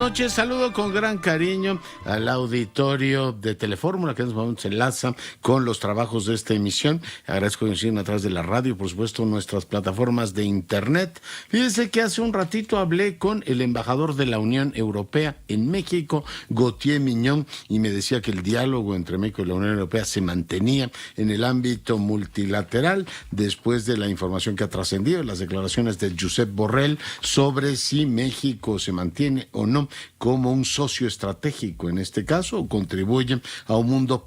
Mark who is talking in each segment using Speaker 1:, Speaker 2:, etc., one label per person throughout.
Speaker 1: Noches, saludo con gran cariño al auditorio de Telefórmula que en estos momentos se enlaza con los trabajos de esta emisión. Agradezco que nos sigan a través de la radio, por supuesto, nuestras plataformas de internet. Fíjense que hace un ratito hablé con el embajador de la Unión Europea en México, Gauthier Mignon, y me decía que el diálogo entre México y la Unión Europea se mantenía en el ámbito multilateral después de la información que ha trascendido, las declaraciones de Josep Borrell sobre si México se mantiene o no como un socio estratégico en este caso, o contribuye a un mundo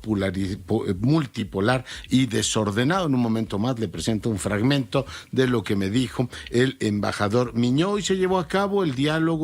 Speaker 1: multipolar y desordenado. En un momento más le presento un fragmento de lo que me dijo el embajador Mignon. Hoy se llevó a cabo el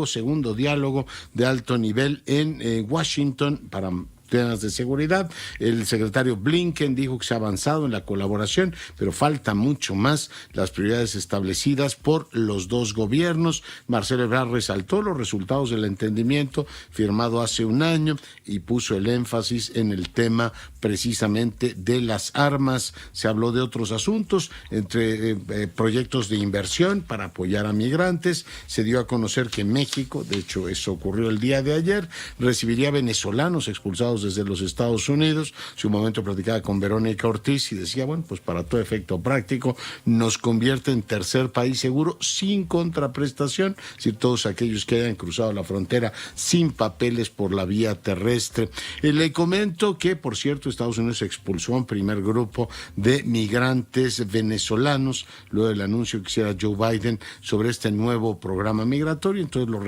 Speaker 1: segundo diálogo de alto nivel en Washington para temas de seguridad. El secretario Blinken dijo que se ha avanzado en la colaboración, pero falta mucho más. Las prioridades establecidas por los dos gobiernos. Marcelo Ebrard resaltó los resultados del entendimiento firmado hace un año y puso el énfasis en el tema precisamente de las armas. Se habló de otros asuntos, entre proyectos de inversión para apoyar a migrantes. Se dio a conocer que México, de hecho eso ocurrió el día de ayer, recibiría venezolanos expulsados desde los Estados Unidos. Hace un momento platicaba con Verónica Ortiz y decía, bueno, pues para todo efecto práctico nos convierte en tercer país seguro sin contraprestación, es decir, todos aquellos que hayan cruzado la frontera sin papeles por la vía terrestre. Le comento que, por cierto, Estados Unidos expulsó a un primer grupo de migrantes venezolanos luego del anuncio que hiciera Joe Biden sobre este nuevo programa migratorio. Entonces lo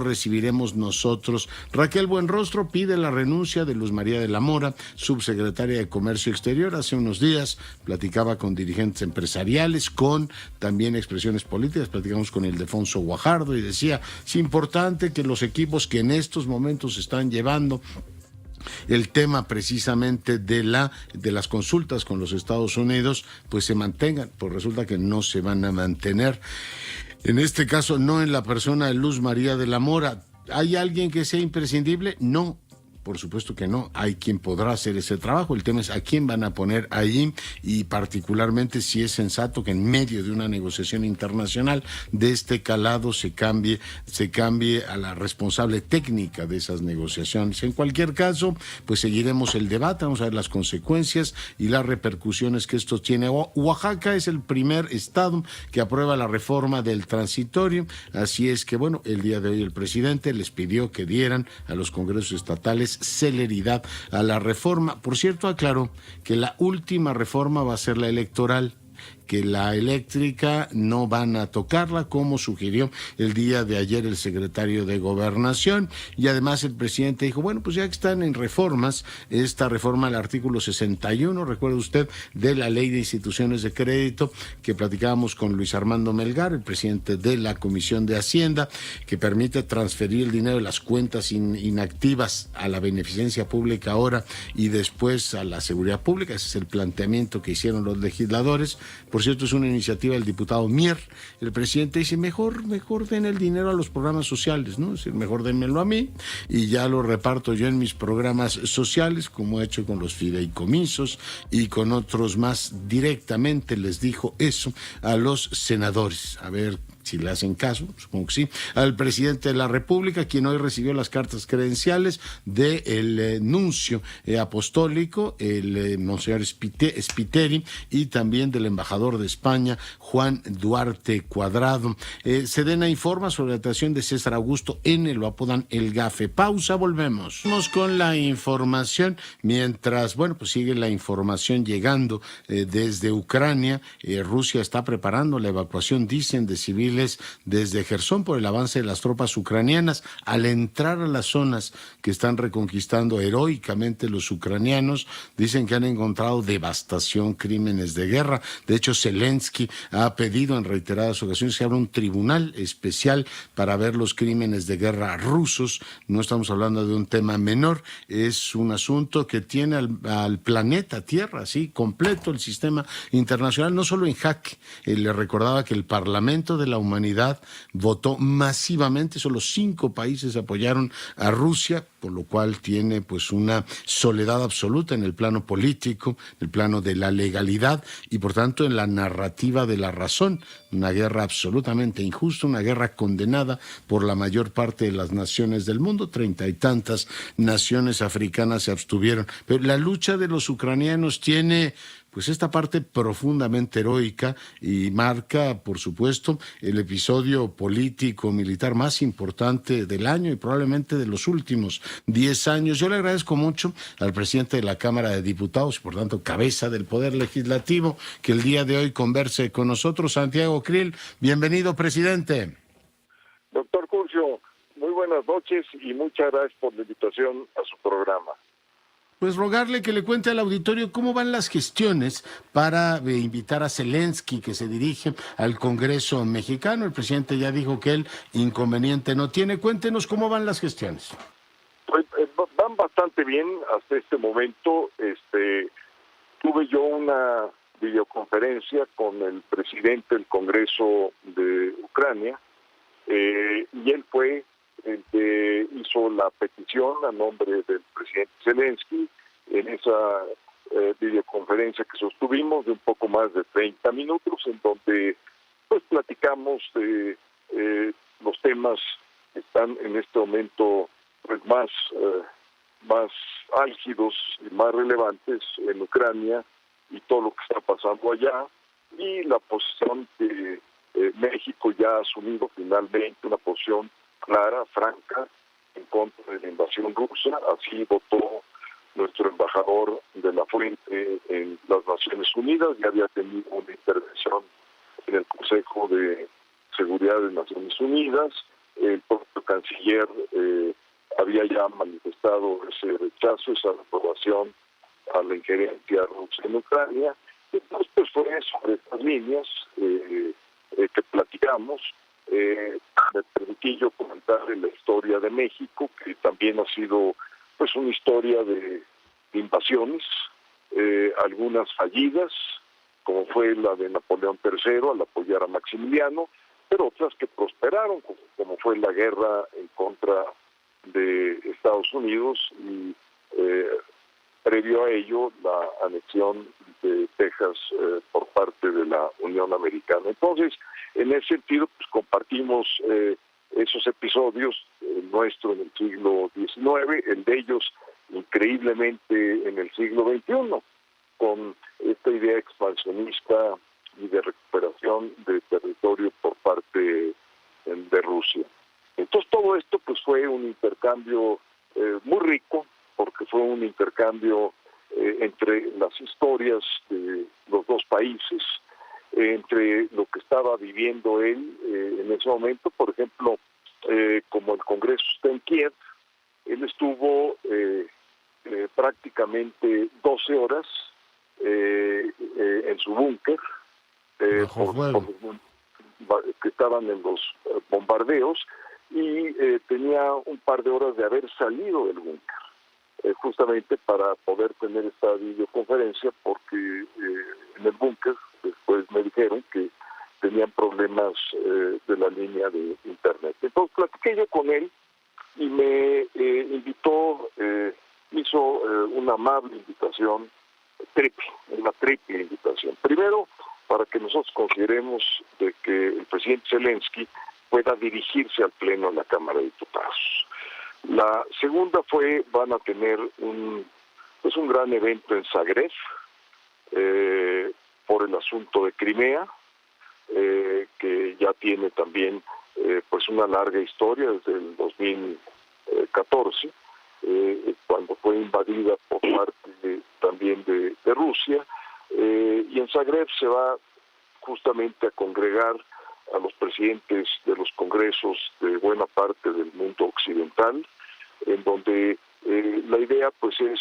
Speaker 1: recibiremos nosotros. Raquel Buenrostro pide la renuncia de Luz María de la Mora, subsecretaria de Comercio Exterior. Hace unos días platicaba con dirigentes empresariales, con también expresiones políticas. Platicamos con Ildefonso Guajardo y decía, es importante que los equipos que en estos momentos están llevando el tema precisamente de las consultas con los Estados Unidos, pues se mantengan, pues resulta que no se van a mantener. En este caso, no en la persona de Luz María de la Mora. ¿Hay alguien que sea imprescindible? No. Por supuesto que no, hay quien podrá hacer ese trabajo. El tema es a quién van a poner ahí y particularmente si es sensato que en medio de una negociación internacional de este calado se cambie a la responsable técnica de esas negociaciones. En cualquier caso, pues seguiremos el debate, vamos a ver las consecuencias y las repercusiones que esto tiene. Oaxaca es el primer estado que aprueba la reforma del transitorio, así es que bueno, el día de hoy el presidente les pidió que dieran a los congresos estatales celeridad a la reforma. Por cierto, aclaró que la última reforma va a ser la electoral, que la eléctrica no van a tocarla, como sugirió el día de ayer el secretario de Gobernación, y además el presidente dijo, bueno, pues ya que están en reformas, esta reforma al artículo 61, recuerda usted, de la Ley de Instituciones de Crédito, que platicábamos con Luis Armando Melgar, el presidente de la Comisión de Hacienda, que permite transferir el dinero de las cuentas inactivas a la beneficencia pública ahora y después a la seguridad pública. Ese es el planteamiento que hicieron los legisladores. Por cierto, es una iniciativa del diputado Mier. El presidente dice, mejor den el dinero a los programas sociales, ¿no? Es decir, mejor dénmelo a mí y ya lo reparto yo en mis programas sociales, como he hecho con los fideicomisos y con otros más. Directamente les dijo eso a los senadores. A ver si le hacen caso, supongo que sí, al presidente de la República, quien hoy recibió las cartas credenciales del nuncio apostólico, el monseñor Spiteri, y también del embajador de España, Juan Duarte Cuadrado. Sedena informa sobre la detención de César Augusto N., lo apodan el Gafe. Pausa, volvemos. Vamos con la información, mientras, bueno, pues sigue la información llegando desde Ucrania. Rusia está preparando la evacuación, dicen, de civiles desde Jersón por el avance de las tropas ucranianas. Al entrar a las zonas que están reconquistando heroicamente los ucranianos, dicen que han encontrado devastación, crímenes de guerra. De hecho, Zelensky ha pedido en reiteradas ocasiones que abra un tribunal especial para ver los crímenes de guerra rusos. No estamos hablando de un tema menor, es un asunto que tiene al planeta Tierra, así, completo el sistema internacional, no solo en jaque. Le recordaba que el Parlamento de la humanidad votó masivamente, solo 5 países apoyaron a Rusia, por lo cual tiene pues una soledad absoluta en el plano político, en el plano de la legalidad y por tanto en la narrativa de la razón. Una guerra absolutamente injusta, una guerra condenada por la mayor parte de las naciones del mundo. 30 y tantas naciones africanas se abstuvieron. Pero la lucha de los ucranianos tiene pues esta parte profundamente heroica y marca, por supuesto, el episodio político militar más importante del año y probablemente de los últimos 10 años. Yo le agradezco mucho al presidente de la Cámara de Diputados y por tanto cabeza del Poder Legislativo que el día de hoy converse con nosotros. Santiago Krill, bienvenido, presidente.
Speaker 2: Doctor Curcio, muy buenas noches y muchas gracias por la invitación a su programa.
Speaker 1: Pues rogarle que le cuente al auditorio cómo van las gestiones para invitar a Zelensky, que se dirige al Congreso mexicano. El presidente ya dijo que él inconveniente no tiene. Cuéntenos cómo van las gestiones.
Speaker 2: Pues van bastante bien hasta este momento. Tuve yo una videoconferencia con el presidente del Congreso de Ucrania y él fue el que hizo la petición a nombre del presidente Zelensky en esa videoconferencia que sostuvimos de un poco más de 30 minutos, en donde pues platicamos de los temas que están en este momento pues más álgidos y más relevantes en Ucrania y todo lo que está pasando allá, y la posición que México ya ha asumido finalmente, una posición clara, franca, en contra de la invasión rusa. Así votó nuestro embajador de la Fuente en las Naciones Unidas. Ya había tenido una intervención en el Consejo de Seguridad de Naciones Unidas. El propio canciller había ya manifestado ese rechazo, esa reprobación a la injerencia rusa en Ucrania. Entonces, pues fue sobre estas líneas que platicamos. Me permití yo comentarle la historia de México, que también ha sido pues una historia de invasiones, algunas fallidas, como fue la de Napoleón III al apoyar a Maximiliano, pero otras que prosperaron, como fue la guerra en contra de Estados Unidos y previo a ello la anexión de Texas por parte de la Unión Americana. Entonces, en ese sentido, pues compartimos esos episodios, el nuestro en el siglo XIX, el de ellos increíblemente en el siglo XXI, con esta idea expansionista y de recuperación de territorio por parte de Rusia. Entonces todo esto pues fue un intercambio muy rico, porque fue un intercambio entre las historias de los dos países, entre lo que estaba viviendo él en ese momento. Por ejemplo, como el Congreso está en Kiev, él estuvo prácticamente 12 horas en su búnker, que estaban en los bombardeos, y tenía un par de horas de haber salido del búnker, justamente para poder tener esta videoconferencia, porque en el búnker después me dijeron que tenían problemas de la línea de internet. Entonces platiqué yo con él y me invitó, hizo una amable invitación, una triple invitación. Primero, para que nosotros consideremos de que el presidente Zelensky pueda dirigirse al Pleno de la Cámara de Diputados. La segunda van a tener un gran evento en Zagreb por el asunto de Crimea, que ya tiene también pues una larga historia desde el 2014, cuando fue invadida por parte también de Rusia, y en Zagreb se va justamente a congregar a los presidentes de los congresos de buena parte del mundo occidental, en donde la idea pues es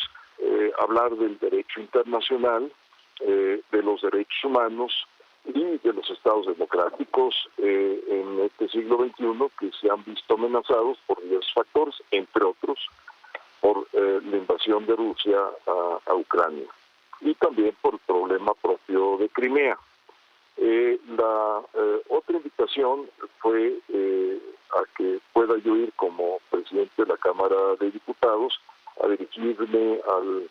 Speaker 2: hablar del derecho internacional, de los derechos humanos y de los estados democráticos en este siglo XXI, que se han visto amenazados por diversos factores, entre otros por la invasión de Rusia a Ucrania, y también por el problema propio de Crimea. La otra invitación fue a que pueda yo ir como presidente de la Cámara de Diputados a dirigirme al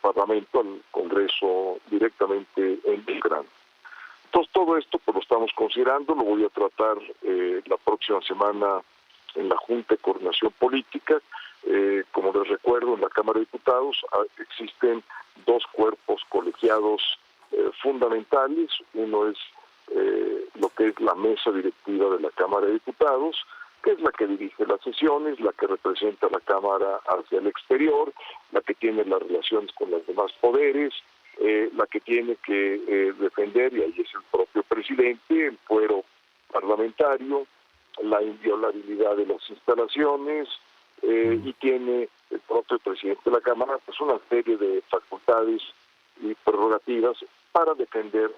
Speaker 2: Parlamento, al Congreso directamente en Ucrania. Entonces todo esto pues lo estamos considerando, lo voy a tratar la próxima semana en la Junta de Coordinación Política. Como les recuerdo, en la Cámara de Diputados existen dos cuerpos colegiados fundamentales. Uno es lo que es la mesa directiva de la Cámara de Diputados, que es la que dirige las sesiones, la que representa a la Cámara hacia el exterior, la que tiene las relaciones con los demás poderes, la que tiene que defender, y ahí es el propio presidente, el fuero parlamentario, la inviolabilidad de las instalaciones, y tiene el propio presidente de la Cámara pues una serie de facultades y prerrogativas para defender.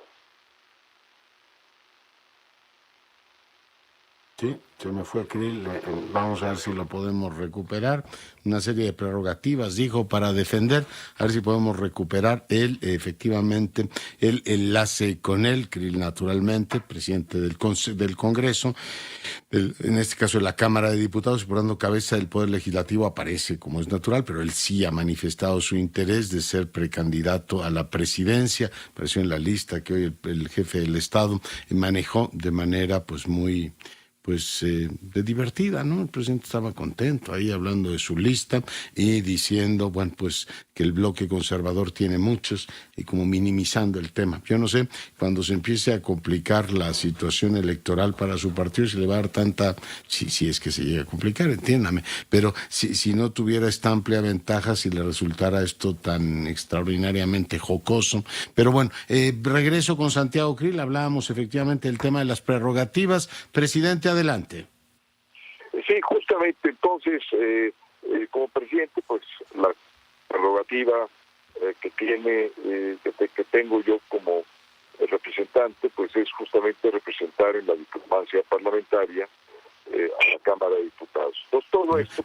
Speaker 1: Sí, se me fue Krill, vamos a ver si lo podemos recuperar. Una serie de prerrogativas, dijo, para defender, a ver si podemos recuperar efectivamente, el enlace con él, Krill naturalmente, presidente del Congreso, en este caso de la Cámara de Diputados, y por tanto cabeza del Poder Legislativo, aparece como es natural, pero él sí ha manifestado su interés de ser precandidato a la presidencia, apareció en la lista que hoy el jefe del Estado manejó de manera pues muy de divertida, ¿no? El presidente estaba contento ahí hablando de su lista y diciendo, bueno, pues que el bloque conservador tiene muchos y como minimizando el tema. Yo no sé, cuando se empiece a complicar la situación electoral para su partido, si le va a dar tanta, si es que se llega a complicar, entiéndame, pero si no tuviera esta amplia ventaja, si le resultara esto tan extraordinariamente jocoso. Pero bueno, regreso con Santiago Krill, hablábamos efectivamente del tema de las prerrogativas. Presidente, adelante.
Speaker 2: Sí, justamente entonces, como presidente, pues la prerrogativa que tiene, que tengo yo como representante, pues es justamente representar en la diplomacia parlamentaria a la Cámara de Diputados. Entonces todo esto...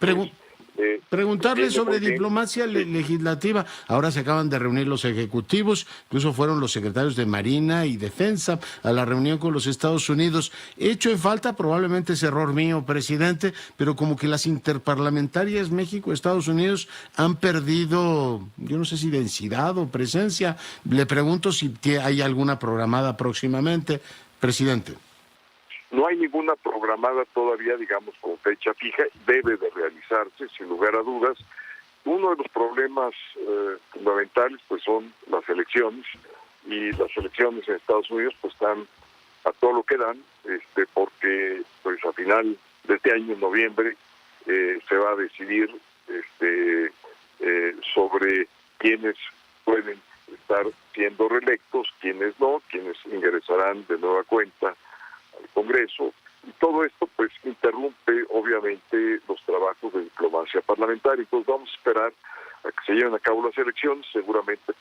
Speaker 1: Preguntarle sobre diplomacia legislativa. Ahora se acaban de reunir los ejecutivos, incluso fueron los secretarios de Marina y Defensa a la reunión con los Estados Unidos. Hecho en falta, probablemente es error mío, presidente, pero como que las interparlamentarias México-Estados Unidos han perdido, yo no sé si densidad o presencia. Le pregunto si hay alguna programada próximamente, presidente.
Speaker 2: No hay ninguna programada todavía, digamos, con fecha fija, debe de realizarse, sin lugar a dudas. Uno de los problemas fundamentales pues son las elecciones, y las elecciones en Estados Unidos pues están a todo lo que dan, porque pues a final de este año, en noviembre, se va a decidir sobre quiénes pueden estar siendo reelectos, quiénes no, quiénes ingresarán de nueva cuenta al Congreso, y todo esto pues interrumpe obviamente los trabajos de diplomacia parlamentaria. Entonces vamos a esperar a que se lleven a cabo las elecciones, seguramente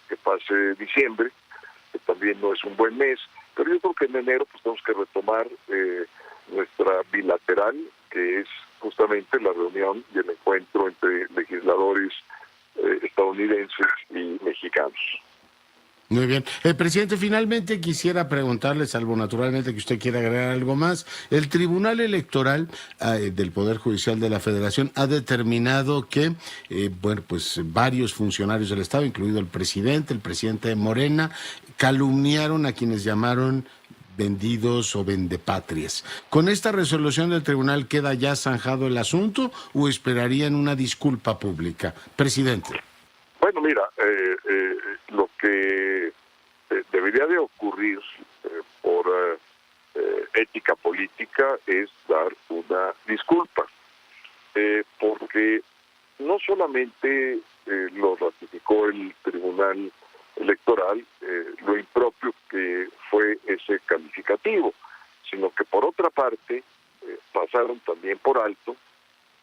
Speaker 2: que pase diciembre, que también no es un buen mes, pero yo creo que en enero pues tenemos que retomar nuestra bilateral, que es justamente la reunión y el encuentro entre legisladores estadounidenses y mexicanos.
Speaker 1: Muy bien. Presidente, finalmente quisiera preguntarle, salvo naturalmente que usted quiera agregar algo más, el Tribunal Electoral del Poder Judicial de la Federación ha determinado que, pues varios funcionarios del Estado, incluido el presidente de Morena, calumniaron a quienes llamaron vendidos o vendepatrias. ¿Con esta resolución del tribunal queda ya zanjado el asunto o esperarían una disculpa pública? Presidente.
Speaker 2: Bueno, mira, lo que debería de ocurrir por ética política es dar una disculpa, porque no solamente lo ratificó el Tribunal Electoral, lo impropio que fue ese calificativo, sino que por otra parte pasaron también por alto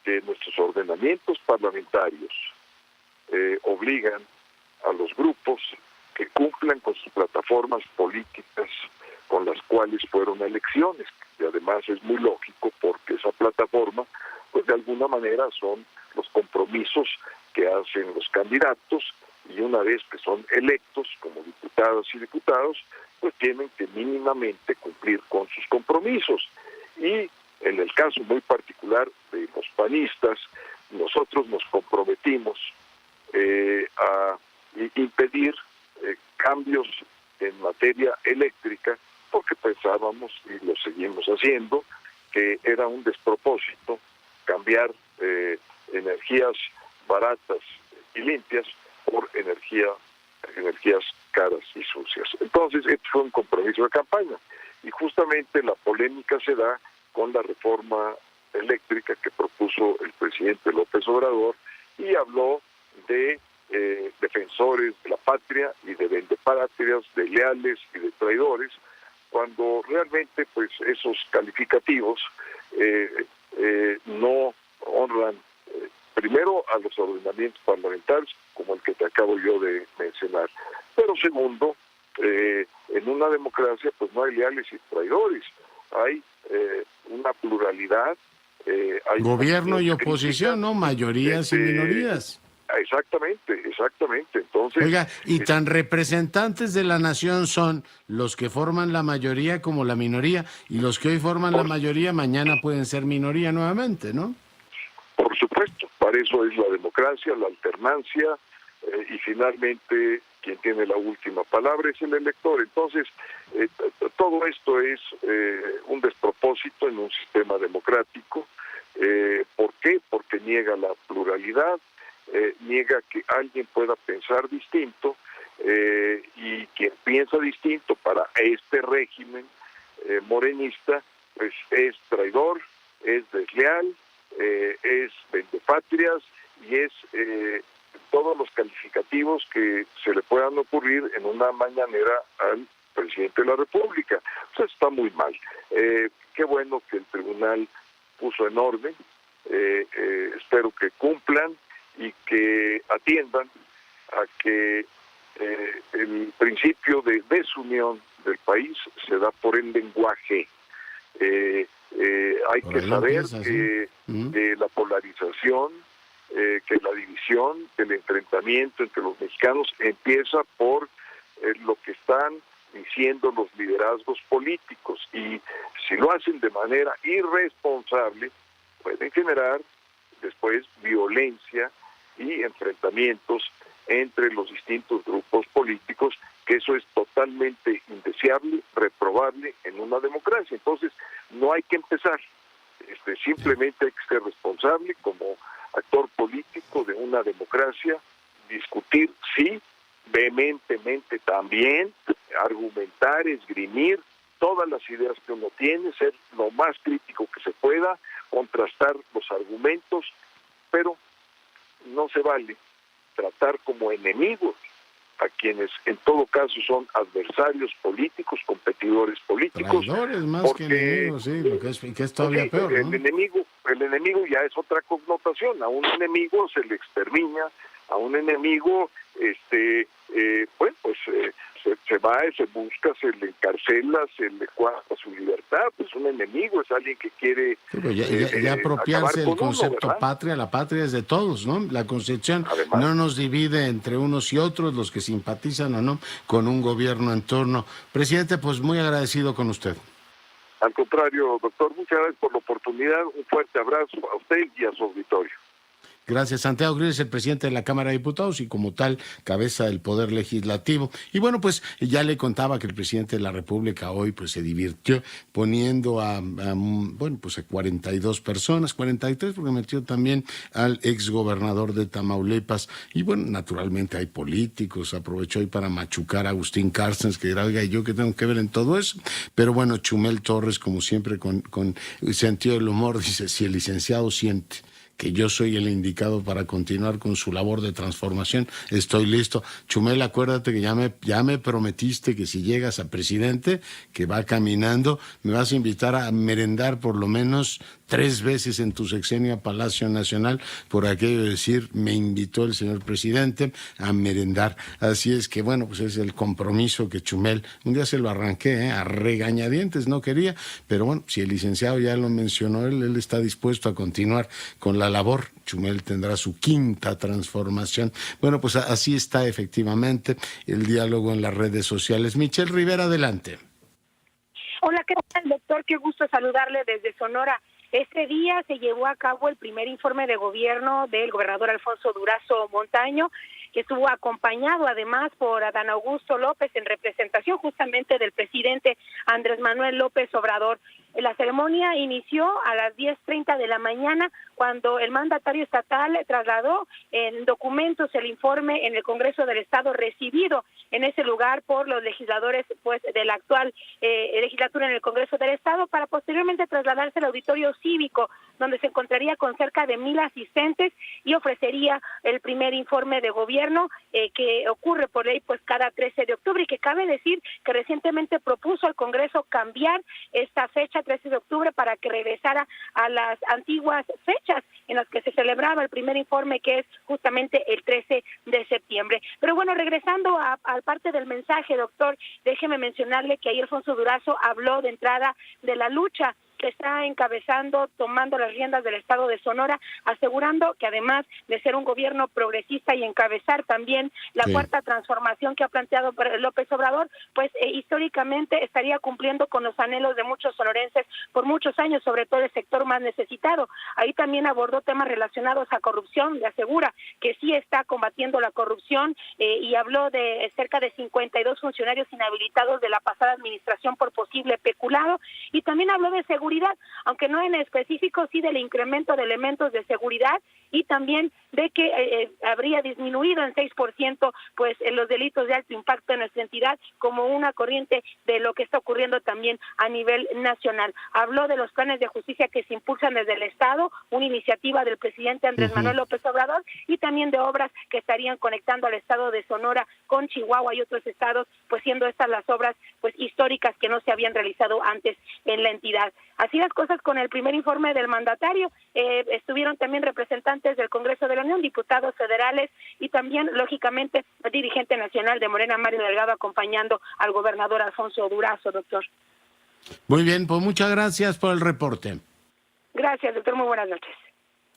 Speaker 2: que nuestros ordenamientos parlamentarios obligan a los grupos que cumplan con sus plataformas políticas con las cuales fueron a elecciones, y además es muy lógico porque esa plataforma pues de alguna manera son los compromisos que hacen los candidatos, y una vez que son electos como diputadas y diputados, pues tienen que mínimamente cumplir con sus compromisos. Y en el caso muy particular de los panistas, nosotros nos comprometimos a impedir cambios en materia eléctrica, porque pensábamos, y lo seguimos haciendo, que era un despropósito cambiar energías baratas y limpias por energías caras y sucias. Entonces, este fue un compromiso de campaña, y justamente la polémica se da con la reforma eléctrica que propuso el presidente López Obrador, y habló de defensores de la patria y de vendepatrias, de leales y de traidores, cuando realmente pues esos calificativos no honran primero a los ordenamientos parlamentarios, como el que te acabo yo de mencionar, pero segundo, en una democracia pues no hay leales y traidores, hay una pluralidad, hay
Speaker 1: gobierno y oposición, ¿no? Mayorías y minorías.
Speaker 2: Exactamente. Entonces,
Speaker 1: oiga, y tan representantes de la nación son los que forman la mayoría como la minoría, y los que hoy forman la mayoría mañana pueden ser minoría nuevamente, ¿no?
Speaker 2: Por supuesto, para eso es la democracia, la alternancia, y finalmente quien tiene la última palabra es el elector. Entonces, todo esto es un despropósito en un sistema democrático. ¿Por qué? Porque niega la pluralidad, niega que alguien pueda pensar distinto, y quien piensa distinto para este régimen morenista, pues es traidor, es desleal, es vendepatrias y es todos los calificativos que se le puedan ocurrir en una mañanera al presidente de la República. O sea, está muy mal. Qué bueno que el tribunal puso en orden, espero que cumplan y que atiendan a que el principio de desunión del país se da por el lenguaje. Hay que saber que la polarización, que la división, que el enfrentamiento entre los mexicanos empieza por lo que están diciendo los liderazgos políticos, y si lo hacen de manera irresponsable pueden generar después violencia y enfrentamientos entre los distintos grupos políticos, que eso es totalmente indeseable, reprobable en una democracia. Entonces, no hay que empezar, simplemente hay que ser responsable como actor político de una democracia, discutir, sí, vehementemente también, argumentar, esgrimir todas las ideas que uno tiene, ser lo más crítico que se pueda, contrastar los argumentos, pero no se vale tratar como enemigos a quienes en todo caso son adversarios políticos, competidores políticos.
Speaker 1: Traidores más que enemigos, sí, lo que es todavía peor, ¿no?
Speaker 2: El enemigo ya es otra connotación. A un enemigo se le extermina, a un enemigo se va, se busca, se le encarcela, se le cuarta su libertad. Pues un enemigo es alguien que quiere
Speaker 1: ya apropiarse del concepto
Speaker 2: uno,
Speaker 1: patria. La patria es de todos, ¿no? La Constitución además no nos divide entre unos y otros, los que simpatizan o no con un gobierno en turno. Presidente, pues muy agradecido con usted.
Speaker 2: Al contrario, doctor, muchas gracias por la oportunidad. Un fuerte abrazo a usted y a su auditorio.
Speaker 1: Gracias. Santiago Krill es el presidente de la Cámara de Diputados y como tal cabeza del Poder Legislativo. Y bueno, pues ya le contaba que el presidente de la República hoy pues se divirtió poniendo a 42 personas, 43 porque metió también al exgobernador de Tamaulipas. Y bueno, naturalmente hay políticos, aprovechó hoy para machucar a Agustín Carstens, que dirá, oiga, ¿yo qué tengo que ver en todo eso? Pero bueno, Chumel Torres, como siempre, con sentido del humor, dice, si el licenciado siente que yo soy el indicado para continuar con su labor de transformación, estoy listo. Chumel, acuérdate que ya me prometiste que si llegas a presidente, que va caminando, me vas a invitar a merendar por lo menos 3 veces en tu sexenio a Palacio Nacional por aquello de decir, me invitó el señor presidente a merendar. Así es que, bueno, pues es el compromiso que Chumel, un día se lo arranqué, a regañadientes, no quería, pero bueno, si el licenciado ya lo mencionó, él está dispuesto a continuar con la labor. Chumel tendrá su 5ª transformación. Bueno, pues así está efectivamente el diálogo en las redes sociales. Michelle Rivera, adelante.
Speaker 3: Hola, ¿qué tal, doctor? Qué gusto saludarle desde Sonora. Este día se llevó a cabo el primer informe de gobierno del gobernador Alfonso Durazo Montaño, que estuvo acompañado además por Adán Augusto López en representación justamente del presidente Andrés Manuel López Obrador. La ceremonia inició a las 10:30 de la mañana cuando el mandatario estatal trasladó en documentos el informe en el Congreso del Estado recibido en ese lugar por los legisladores pues de la actual legislatura en el Congreso del Estado para posteriormente trasladarse al auditorio cívico donde se encontraría con cerca de 1,000 asistentes y ofrecería el primer informe de gobierno que ocurre por ley pues cada 13 de octubre y que cabe decir que recientemente propuso al Congreso cambiar esta fecha 13 de octubre para que regresara a las antiguas fechas en las que se celebraba el primer informe, que es justamente el 13 de septiembre. Pero bueno, regresando a parte del mensaje, doctor, déjeme mencionarle que ahí Alfonso Durazo habló de entrada de la lucha que está encabezando, tomando las riendas del estado de Sonora, asegurando que además de ser un gobierno progresista y encabezar también la cuarta transformación que ha planteado López Obrador, pues históricamente estaría cumpliendo con los anhelos de muchos sonorenses por muchos años, sobre todo el sector más necesitado. Ahí también abordó temas relacionados a corrupción, le asegura que sí está combatiendo la corrupción y habló de cerca de 52 funcionarios inhabilitados de la pasada administración por posible peculado, y también habló de seguridad, aunque no en específico, sí del incremento de elementos de seguridad y también de que habría disminuido en 6% pues los delitos de alto impacto en nuestra entidad como una corriente de lo que está ocurriendo también a nivel nacional. Habló de los planes de justicia que se impulsan desde el Estado, una iniciativa del presidente Andrés Manuel López Obrador, y también de obras que estarían conectando al estado de Sonora con Chihuahua y otros estados, pues siendo estas las obras pues históricas que no se habían realizado antes en la entidad. Así las cosas con el primer informe del mandatario. Estuvieron también representantes del Congreso de la Unión, diputados federales y también, lógicamente, el dirigente nacional de Morena, Mario Delgado, acompañando al gobernador Alfonso Durazo, doctor.
Speaker 1: Muy bien, pues muchas gracias por el reporte.
Speaker 3: Gracias, doctor. Muy buenas noches.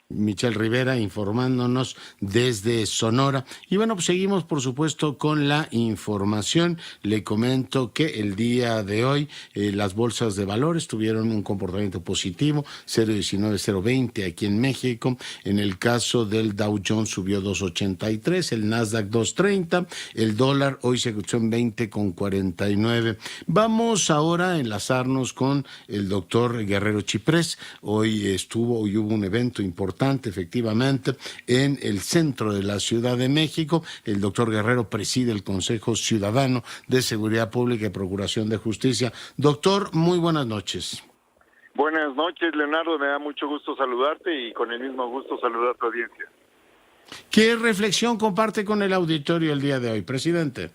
Speaker 1: Michelle Rivera informándonos desde Sonora. Y bueno, pues seguimos por supuesto con la información. Le comento que el día de hoy las bolsas de valores tuvieron un comportamiento positivo, 0.19, 0.20 aquí en México. En el caso del Dow Jones subió 2.83, el Nasdaq 2.30, el dólar hoy se cotizó en 20.49. Vamos ahora a enlazarnos con el doctor Guerrero Chiprés. Hoy hubo un evento importante efectivamente en el centro de la Ciudad de México. El doctor Guerrero preside el Consejo Ciudadano de Seguridad Pública y Procuración de Justicia. Doctor, muy buenas noches.
Speaker 4: Buenas noches, Leonardo. Me da mucho gusto saludarte y con el mismo gusto saludar a tu audiencia.
Speaker 1: ¿Qué reflexión comparte con el auditorio el día de hoy, presidente?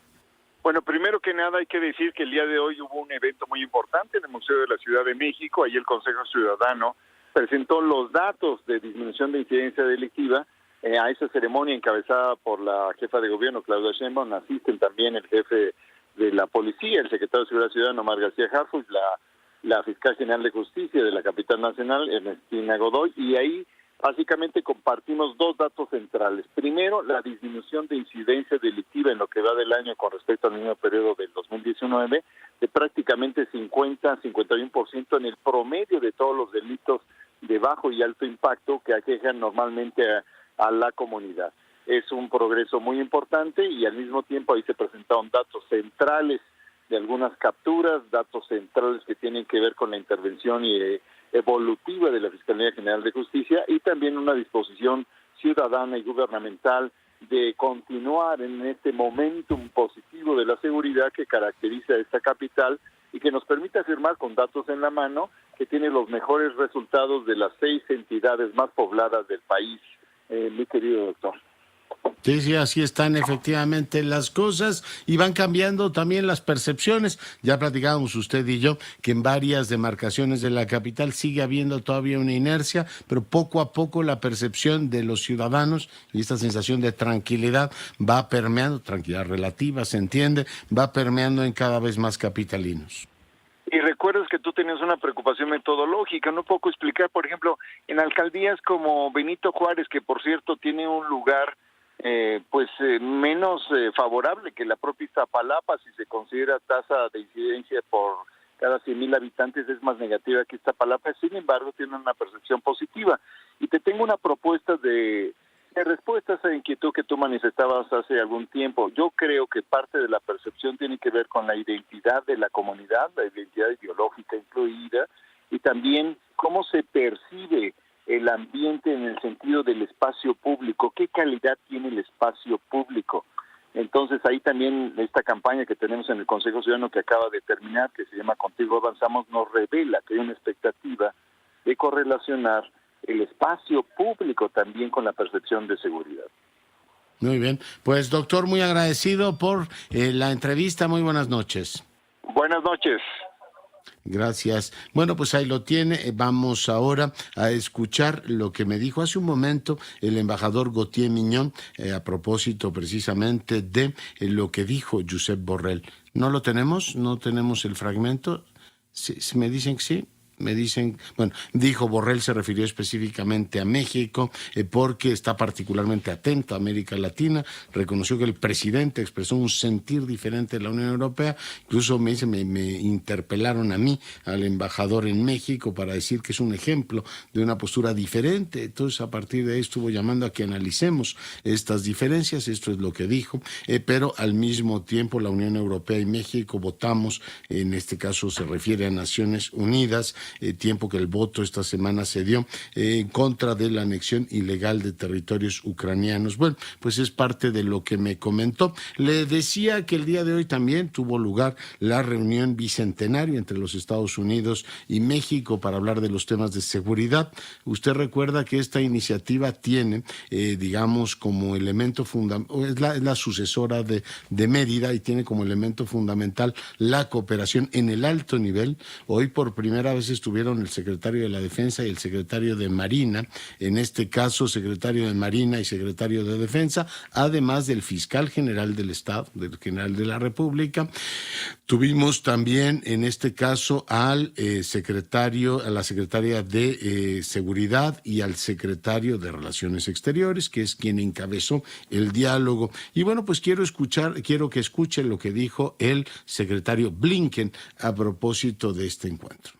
Speaker 4: Bueno, primero que nada hay que decir que el día de hoy hubo un evento muy importante en el Museo de la Ciudad de México. Ahí el Consejo Ciudadano presentó los datos de disminución de incidencia delictiva. A esa ceremonia encabezada por la jefa de gobierno, Claudia Sheinbaum, asisten también el jefe de la policía, el secretario de Seguridad Ciudadana, Omar García Harfuch, la fiscal general de justicia de la capital nacional, Ernestina Godoy, y ahí básicamente compartimos dos datos centrales. Primero, la disminución de incidencia delictiva en lo que va del año con respecto al mismo periodo del 2019, de prácticamente 50-51% en el promedio de todos los delitos de bajo y alto impacto que aquejan normalmente a la comunidad. Es un progreso muy importante y al mismo tiempo ahí se presentaron datos centrales de algunas capturas, datos centrales que tienen que ver con la intervención evolutiva de la Fiscalía General de Justicia y también una disposición ciudadana y gubernamental de continuar en este momentum positivo de la seguridad que caracteriza a esta capital y que nos permite afirmar con datos en la mano que tiene los mejores resultados de las 6 entidades más pobladas del país, mi querido doctor.
Speaker 1: Sí, sí, así están efectivamente las cosas y van cambiando también las percepciones. Ya platicábamos usted y yo que en varias demarcaciones de la capital sigue habiendo todavía una inercia, pero poco a poco la percepción de los ciudadanos y esta sensación de tranquilidad va permeando, tranquilidad relativa, se entiende, va permeando en cada vez más capitalinos.
Speaker 4: Y recuerdas que tú tenías una preocupación metodológica, no puedo explicar, por ejemplo, en alcaldías como Benito Juárez, que por cierto tiene un lugar menos favorable que la propia Iztapalapa, si se considera tasa de incidencia por cada 100,000 habitantes es más negativa que Iztapalapa, sin embargo tiene una percepción positiva. Y te tengo una propuesta de respuesta a esa inquietud que tú manifestabas hace algún tiempo. Yo creo que parte de la percepción tiene que ver con la identidad de la comunidad, la identidad ideológica incluida, y también cómo se percibe el ambiente en el sentido del espacio público, qué calidad tiene el espacio público. Entonces ahí también esta campaña que tenemos en el Consejo Ciudadano que acaba de terminar, que se llama Contigo Avanzamos, nos revela que hay una expectativa de correlacionar el espacio público también con la percepción de seguridad.
Speaker 1: Muy bien, pues doctor, muy agradecido por la entrevista, muy buenas noches.
Speaker 4: Buenas noches.
Speaker 1: Gracias. Bueno, pues ahí lo tiene. Vamos ahora a escuchar lo que me dijo hace un momento el embajador Gauthier Mignon a propósito precisamente de lo que dijo Josep Borrell. ¿No lo tenemos? ¿No tenemos el fragmento? ¿Sí? ¿Me dicen que sí? Me dicen, bueno, dijo Borrell, se refirió específicamente a México porque está particularmente atento a América Latina, reconoció que el presidente expresó un sentir diferente de la Unión Europea, incluso me interpelaron a mí, al embajador en México, para decir que es un ejemplo de una postura diferente. Entonces a partir de ahí estuvo llamando a que analicemos estas diferencias, esto es lo que dijo, pero al mismo tiempo la Unión Europea y México votamos, en este caso se refiere a Naciones Unidas, tiempo que el voto esta semana se dio en contra de la anexión ilegal de territorios ucranianos. Bueno, pues es parte de lo que me comentó. Le decía que el día de hoy también tuvo lugar la reunión bicentenaria entre los Estados Unidos y México para hablar de los temas de seguridad. Usted recuerda que esta iniciativa tiene, digamos, como elemento fundamental, es la sucesora de Mérida y tiene como elemento fundamental la cooperación en el alto nivel. Hoy por primera vez estuvieron el secretario de la Defensa y el secretario de Marina, en este caso secretario de Marina y secretario de Defensa, además del fiscal general del Estado, del general de la República. Tuvimos también en este caso al secretario, a la secretaria de Seguridad y al secretario de Relaciones Exteriores, que es quien encabezó el diálogo. Y bueno, pues quiero que escuchen lo que dijo el secretario Blinken a propósito de este encuentro.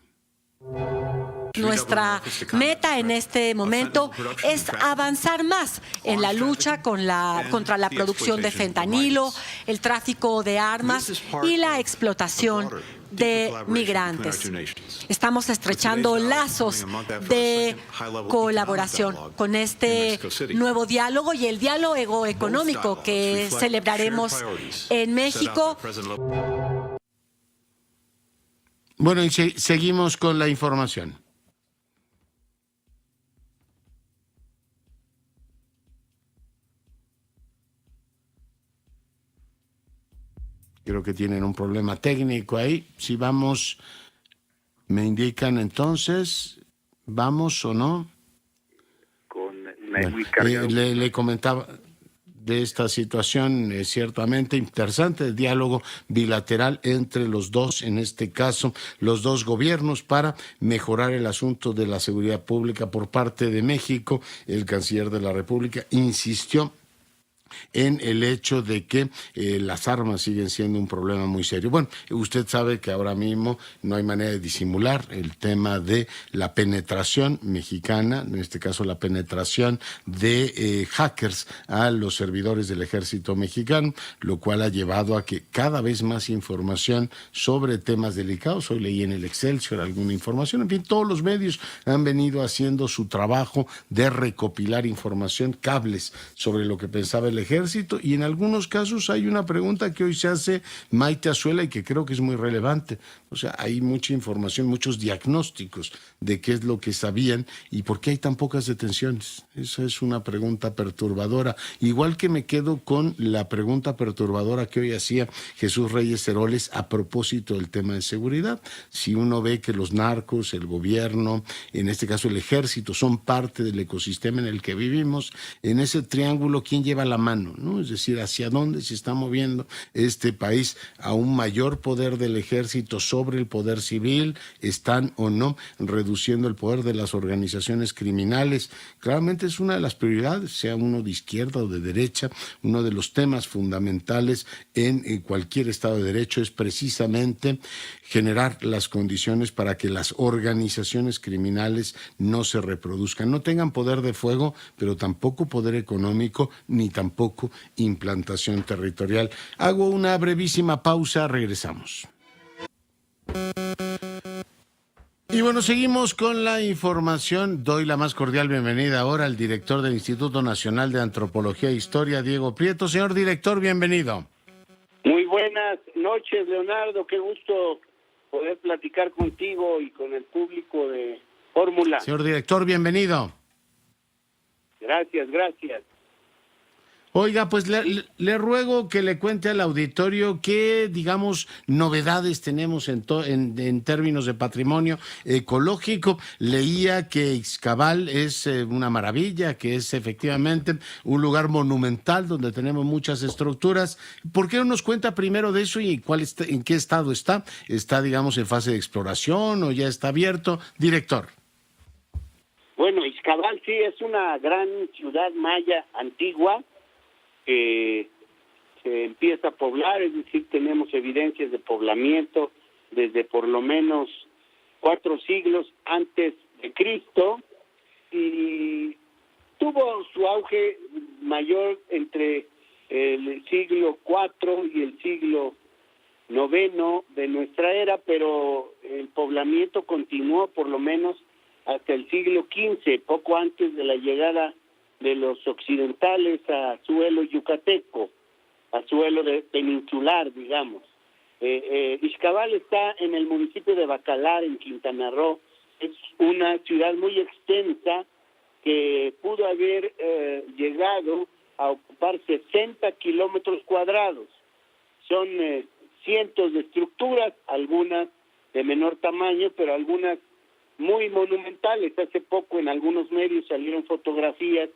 Speaker 5: Nuestra meta en este momento es avanzar más en la lucha contra la producción de fentanilo, el tráfico de armas y la explotación de migrantes. Estamos estrechando lazos de colaboración con este nuevo diálogo y el diálogo económico que celebraremos en México.
Speaker 1: Bueno, y seguimos con la información. Creo que tienen un problema técnico ahí. Si vamos, me indican entonces, ¿vamos o no? Bueno, le comentaba de esta situación ciertamente interesante, el diálogo bilateral entre los dos, en este caso los dos gobiernos, para mejorar el asunto de la seguridad pública por parte de México. El canciller de la República insistió en el hecho de que las armas siguen siendo un problema muy serio. Bueno, usted sabe que ahora mismo no hay manera de disimular el tema de la penetración mexicana, en este caso la penetración de hackers a los servidores del ejército mexicano, lo cual ha llevado a que cada vez más información sobre temas delicados. Hoy leí en el Excelsior alguna información. En fin, todos los medios han venido haciendo su trabajo de recopilar información, cables sobre lo que pensaba el ejército, y en algunos casos hay una pregunta que hoy se hace Maite Azuela y que creo que es muy relevante. O sea, hay mucha información, muchos diagnósticos de qué es lo que sabían y por qué hay tan pocas detenciones. Esa es una pregunta perturbadora. Igual que me quedo con la pregunta perturbadora que hoy hacía Jesús Reyes Heroles a propósito del tema de seguridad. Si uno ve que los narcos, el gobierno, en este caso el ejército, son parte del ecosistema en el que vivimos, en ese triángulo, ¿quién lleva la mano? ¿No? Es decir, ¿hacia dónde se está moviendo este país? ¿A un mayor poder del ejército sobre el poder civil? ¿Están o no reduciendo el poder de las organizaciones criminales? Claramente es una de las prioridades, sea uno de izquierda o de derecha. Uno de los temas fundamentales en cualquier Estado de Derecho es precisamente generar las condiciones para que las organizaciones criminales no se reproduzcan, no tengan poder de fuego, pero tampoco poder económico, ni tampoco implantación territorial. Hago una brevísima pausa, regresamos. Y bueno, seguimos con la información. Doy la más cordial bienvenida ahora al director del Instituto Nacional de Antropología e Historia, Diego Prieto. Señor director, bienvenido.
Speaker 6: Muy buenas noches, Leonardo. Qué gusto poder platicar contigo y con el público de Fórmula.
Speaker 1: Señor director, bienvenido.
Speaker 6: Gracias.
Speaker 1: Oiga, pues le ruego que le cuente al auditorio qué, digamos, novedades tenemos en términos de patrimonio ecológico. Leía que Ixcabal es una maravilla, que es efectivamente un lugar monumental donde tenemos muchas estructuras. ¿Por qué no nos cuenta primero de eso y en qué estado está? ¿Está, digamos, en fase de exploración o ya está abierto? Director.
Speaker 6: Bueno, Ixcabal sí es una gran ciudad maya antigua que se empieza a poblar, es decir, tenemos evidencias de poblamiento desde por lo menos 4 siglos antes de Cristo, y tuvo su auge mayor entre el siglo IV y el siglo IX de nuestra era, pero el poblamiento continuó por lo menos hasta el siglo XV, poco antes de la llegada de los occidentales a suelo yucateco, a suelo peninsular, digamos. Ixcabal está en el municipio de Bacalar, en Quintana Roo. Es una ciudad muy extensa que pudo haber llegado a ocupar 60 kilómetros cuadrados. Son cientos de estructuras, algunas de menor tamaño, pero algunas muy monumentales. Hace poco en algunos medios salieron fotografías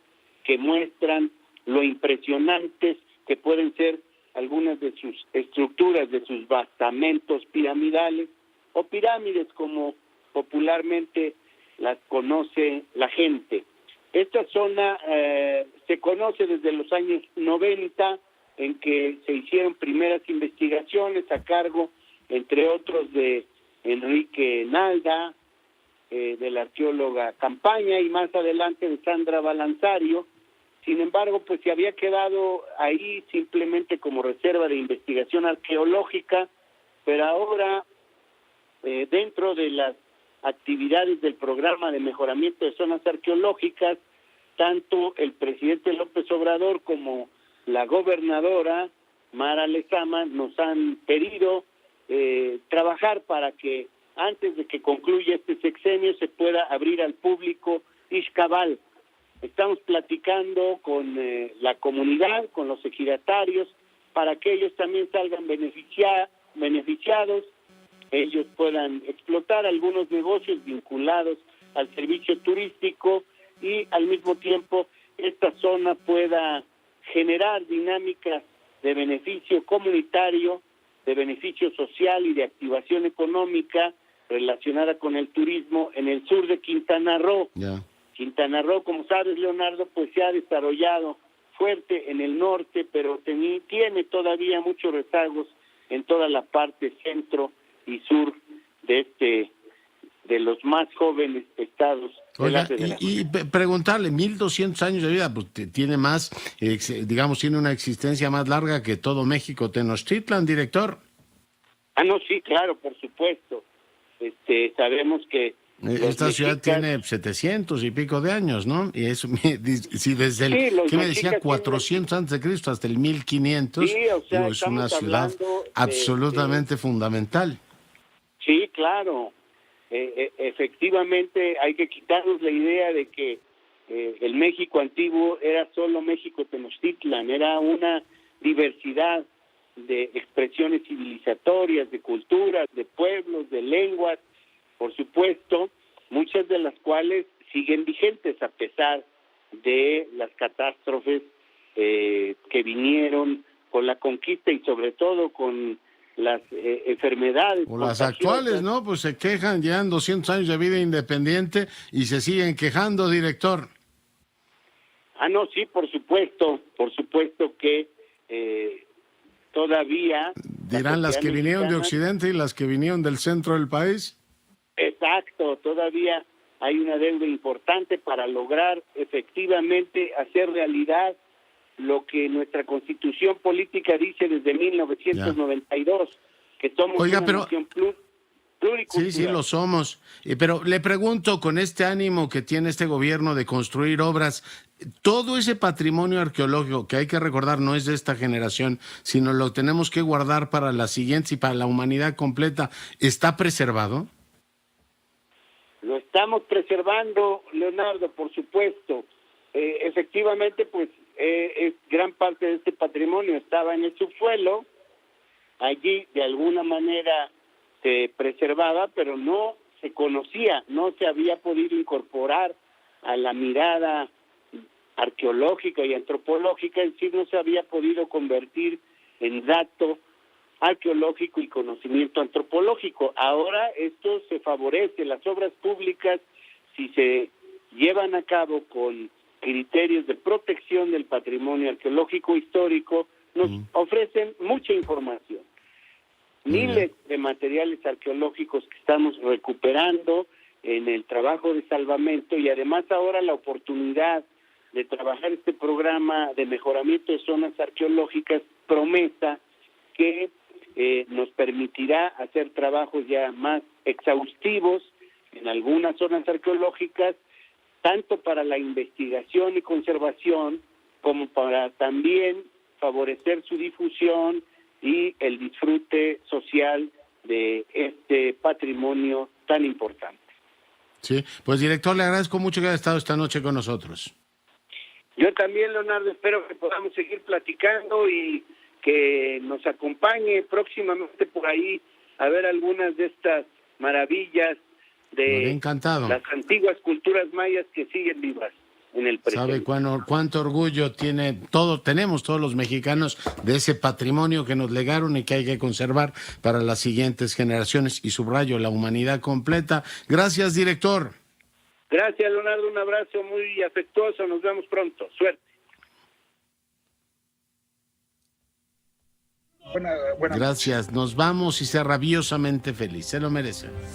Speaker 6: que muestran lo impresionantes que pueden ser algunas de sus estructuras, de sus basamentos piramidales, o pirámides como popularmente las conoce la gente. Esta zona se conoce desde los años 90, en que se hicieron primeras investigaciones a cargo, entre otros, de Enrique Nalda, de la arqueóloga Campaña, y más adelante de Sandra Balanzario. Sin embargo, pues se había quedado ahí simplemente como reserva de investigación arqueológica, pero ahora, dentro de las actividades del programa de mejoramiento de zonas arqueológicas, tanto el presidente López Obrador como la gobernadora Mara Lezama nos han pedido trabajar para que antes de que concluya este sexenio se pueda abrir al público Ixcabal. Estamos platicando con la comunidad, con los ejidatarios, para que ellos también salgan beneficiados, ellos puedan explotar algunos negocios vinculados al servicio turístico y al mismo tiempo esta zona pueda generar dinámicas de beneficio comunitario, de beneficio social y de activación económica relacionada con el turismo en el sur de Quintana Roo.
Speaker 1: Yeah.
Speaker 6: Quintana Roo, como sabes, Leonardo, pues se ha desarrollado fuerte en el norte, pero tiene todavía muchos rezagos en toda la parte centro y sur de los más jóvenes estados.
Speaker 1: Oiga, y preguntarle, 1,200 años de vida, pues tiene más, digamos, tiene una existencia más larga que todo México. ¿Tenochtitlan, director?
Speaker 6: No, sí, claro, por supuesto. Sabemos que
Speaker 1: Esta ciudad tiene 700 y pico de años, ¿no? Y eso, si desde el, ¿qué me decía? 400 antes de Cristo hasta el 1500,
Speaker 6: sí, o sea,
Speaker 1: es una ciudad absolutamente fundamental.
Speaker 6: Sí, claro. Efectivamente, hay que quitarnos la idea de que el México antiguo era solo México Tenochtitlan, era una diversidad de expresiones civilizatorias, de culturas, de pueblos, de lenguas, por supuesto, muchas de las cuales siguen vigentes a pesar de las catástrofes que vinieron con la conquista y sobre todo con las enfermedades.
Speaker 1: O las actuales, ¿no? Pues se quejan, llevan 200 años de vida independiente y se siguen quejando, director.
Speaker 6: No, sí, por supuesto que todavía...
Speaker 1: Dirán las que vinieron de Occidente y las que vinieron del centro del país.
Speaker 6: Exacto, todavía hay una deuda importante para lograr efectivamente hacer realidad lo que nuestra Constitución política dice desde 1992, que somos una nación pluricultural.
Speaker 1: Sí, lo somos. Pero le pregunto, con este ánimo que tiene este gobierno de construir obras, todo ese patrimonio arqueológico que hay que recordar no es de esta generación, sino lo tenemos que guardar para las siguientes y para la humanidad completa, ¿está preservado?
Speaker 6: Lo estamos preservando, Leonardo, por supuesto. Efectivamente, pues gran parte de este patrimonio estaba en el subsuelo. Allí, de alguna manera, se preservaba, pero no se conocía, no se había podido incorporar a la mirada arqueológica y antropológica, es decir, no se había podido convertir en dato arqueológico y conocimiento antropológico. Ahora esto se favorece, las obras públicas, si se llevan a cabo con criterios de protección del patrimonio arqueológico histórico, nos ofrecen mucha información. Miles de materiales arqueológicos que estamos recuperando en el trabajo de salvamento y además ahora la oportunidad de trabajar este programa de mejoramiento de zonas arqueológicas, promesa que nos permitirá hacer trabajos ya más exhaustivos en algunas zonas arqueológicas, tanto para la investigación y conservación, como para también favorecer su difusión y el disfrute social de este patrimonio tan importante.
Speaker 1: Sí, pues director, le agradezco mucho que haya estado esta noche con nosotros.
Speaker 6: Yo también, Leonardo, espero que podamos seguir platicando y que nos acompañe próximamente por ahí a ver algunas de estas maravillas de las antiguas culturas mayas que siguen vivas en el presente.
Speaker 1: ¿Sabe cuánto orgullo tenemos todos los mexicanos de ese patrimonio que nos legaron y que hay que conservar para las siguientes generaciones? Y subrayo, la humanidad completa. Gracias, director.
Speaker 6: Gracias, Leonardo. Un abrazo muy afectuoso. Nos vemos pronto. Suerte.
Speaker 1: Gracias. Nos vamos y sea rabiosamente feliz. Se lo merece.